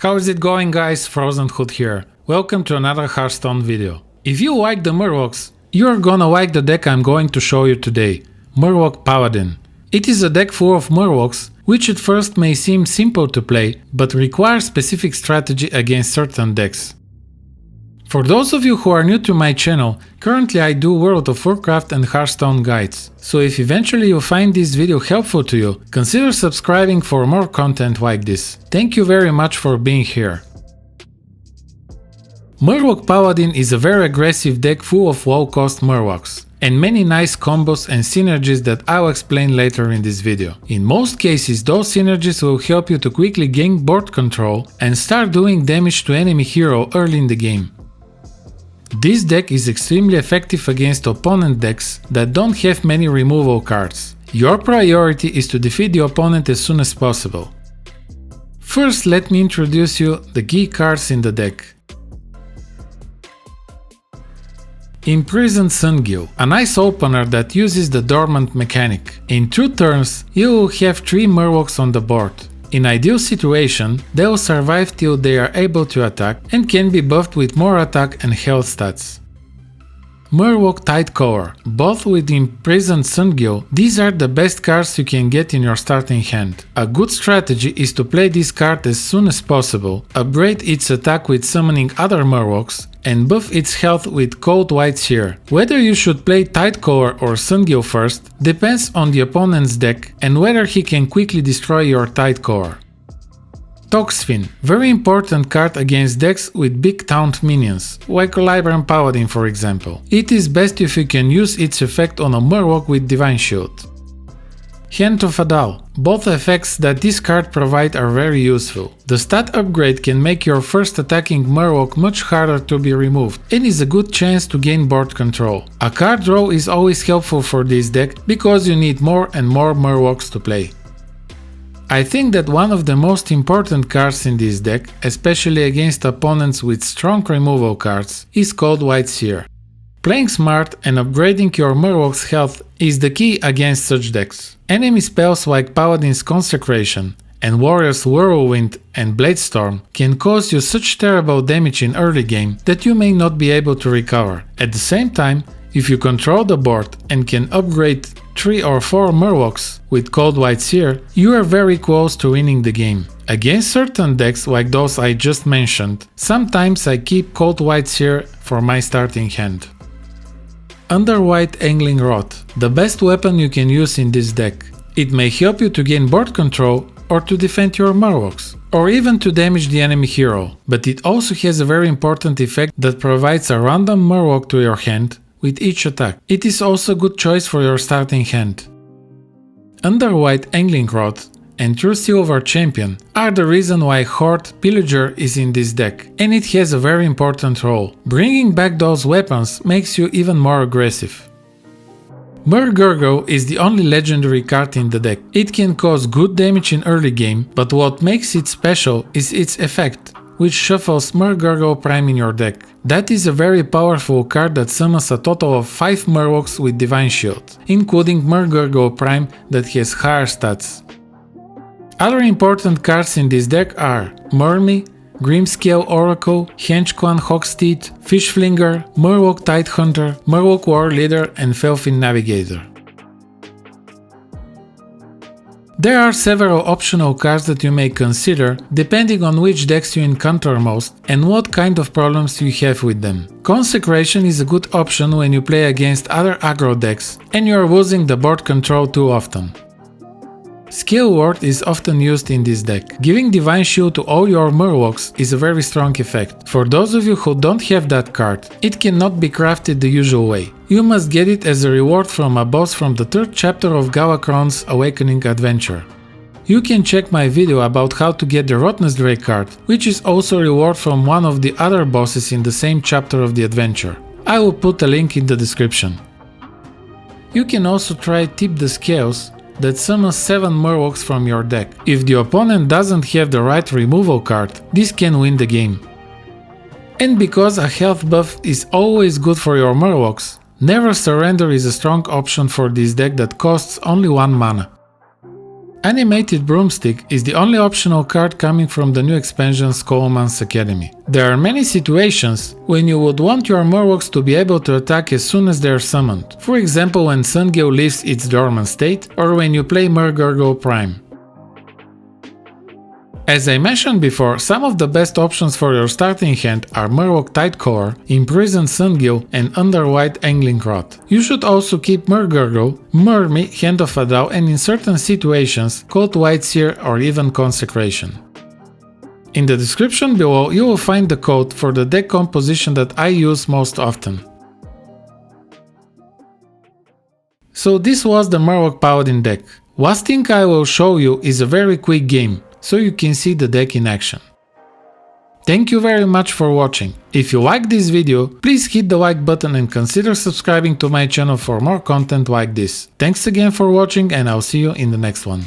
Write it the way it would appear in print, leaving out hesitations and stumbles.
How is it going, guys? FroznHood here. Welcome to another Hearthstone video. If you like the Murlocs, you're gonna like the deck I'm going to show you today, Murloc Paladin. It is a deck full of Murlocs, which at first may seem simple to play, but requires specific strategy against certain decks. For those of you who are new to my channel, currently I do World of Warcraft and Hearthstone guides, so if eventually you find this video helpful to you, consider subscribing for more content like this. Thank you very much for being here. Murloc Paladin is a very aggressive deck full of low-cost Murlocs, and many nice combos and synergies that I'll explain later in this video. In most cases, those synergies will help you to quickly gain board control and start doing damage to enemy hero early in the game. This deck is extremely effective against opponent decks that don't have many removal cards. Your priority is to defeat the opponent as soon as possible. First, let me introduce you the key cards in the deck. Imprisoned Sungill, a nice opener that uses the dormant mechanic. In 2 turns, you will have 3 Murlocs on the board. In ideal situation, they will survive till they are able to attack and can be buffed with more attack and health stats. Murloc Tidecaller, both with Imprisoned Sungill, these are the best cards you can get in your starting hand. A good strategy is to play this card as soon as possible, upgrade its attack with summoning other Murlocs, and buff its health with Cold White Seer. Whether you should play Tidecaller or Sungill first depends on the opponent's deck and whether he can quickly destroy your Tidecaller. Toxfin, very important card against decks with big taunt minions, like Murloc Paladin for example. It is best if you can use its effect on a Murloc with Divine Shield. Hand of Adal, both effects that this card provide are very useful. The stat upgrade can make your first attacking Murloc much harder to be removed and is a good chance to gain board control. A card draw is always helpful for this deck because you need more and more Murlocs to play. I think that one of the most important cards in this deck, especially against opponents with strong removal cards, is Cold White Seer. Playing smart and upgrading your Murloc's health is the key against such decks. Enemy spells like Paladin's Consecration and Warrior's Whirlwind and Bladestorm can cause you such terrible damage in early game that you may not be able to recover. At the same time, if you control the board and can upgrade 3 or 4 Murlocs with Cold White Seer, you are very close to winning the game. Against certain decks like those I just mentioned, sometimes I keep Cold White Seer for my starting hand. Underwhite Angling Rod, the best weapon you can use in this deck. It may help you to gain board control or to defend your Murlocs, or even to damage the enemy hero, but it also has a very important effect that provides a random Murloc to your hand with each attack. It is also a good choice for your starting hand. Underwhite Angling Rod and True Silver Champion are the reason why Horde Pillager is in this deck, and it has a very important role. Bringing back those weapons makes you even more aggressive. Murgurgle is the only legendary card in the deck. It can cause good damage in early game, but what makes it special is its effect, which shuffles Murgurgle Prime in your deck. That is a very powerful card that summons a total of 5 Murlocs with Divine Shield, including Murgurgle Prime that has higher stats. Other important cards in this deck are Murmy, Grimscale Oracle, Henchclan Hogsteed, Fishflinger, Murloc Tidehunter, Murloc War Leader and Felfin Navigator. There are several optional cards that you may consider depending on which decks you encounter most and what kind of problems you have with them. Consecration is a good option when you play against other aggro decks and you are losing the board control too often. Skill Ward is often used in this deck. Giving Divine Shield to all your Murlocs is a very strong effect. For those of you who don't have that card, it cannot be crafted the usual way. You must get it as a reward from a boss from the 3rd chapter of Galakron's Awakening adventure. You can check my video about how to get the Rottnest Drake card, which is also a reward from one of the other bosses in the same chapter of the adventure. I will put a link in the description. You can also try Tip the Scales that summons 7 Murlocs from your deck. If the opponent doesn't have the right removal card, this can win the game. And because a health buff is always good for your Murlocs, Never Surrender is a strong option for this deck that costs only 1 mana. Animated Broomstick is the only optional card coming from the new expansion Scholomance Academy. There are many situations when you would want your Murlocs to be able to attack as soon as they are summoned. For example, when Sungil leaves its dormant state, or when you play Murloc Prime. As I mentioned before, some of the best options for your starting hand are Murloc Tidecaller, Imprisoned Sungil and Underwhite Angling Rod. You should also keep Murgurgle, Murmy, Hand of Adao and in certain situations Cold Whiteseer or even Consecration. In the description below you will find the code for the deck composition that I use most often. So this was the Murloc Paladin deck. Last thing I will show you is a very quick game, so you can see the deck in action. Thank you very much for watching. If you like this video, please hit the like button and consider subscribing to my channel for more content like this. Thanks again for watching and I'll see you in the next one.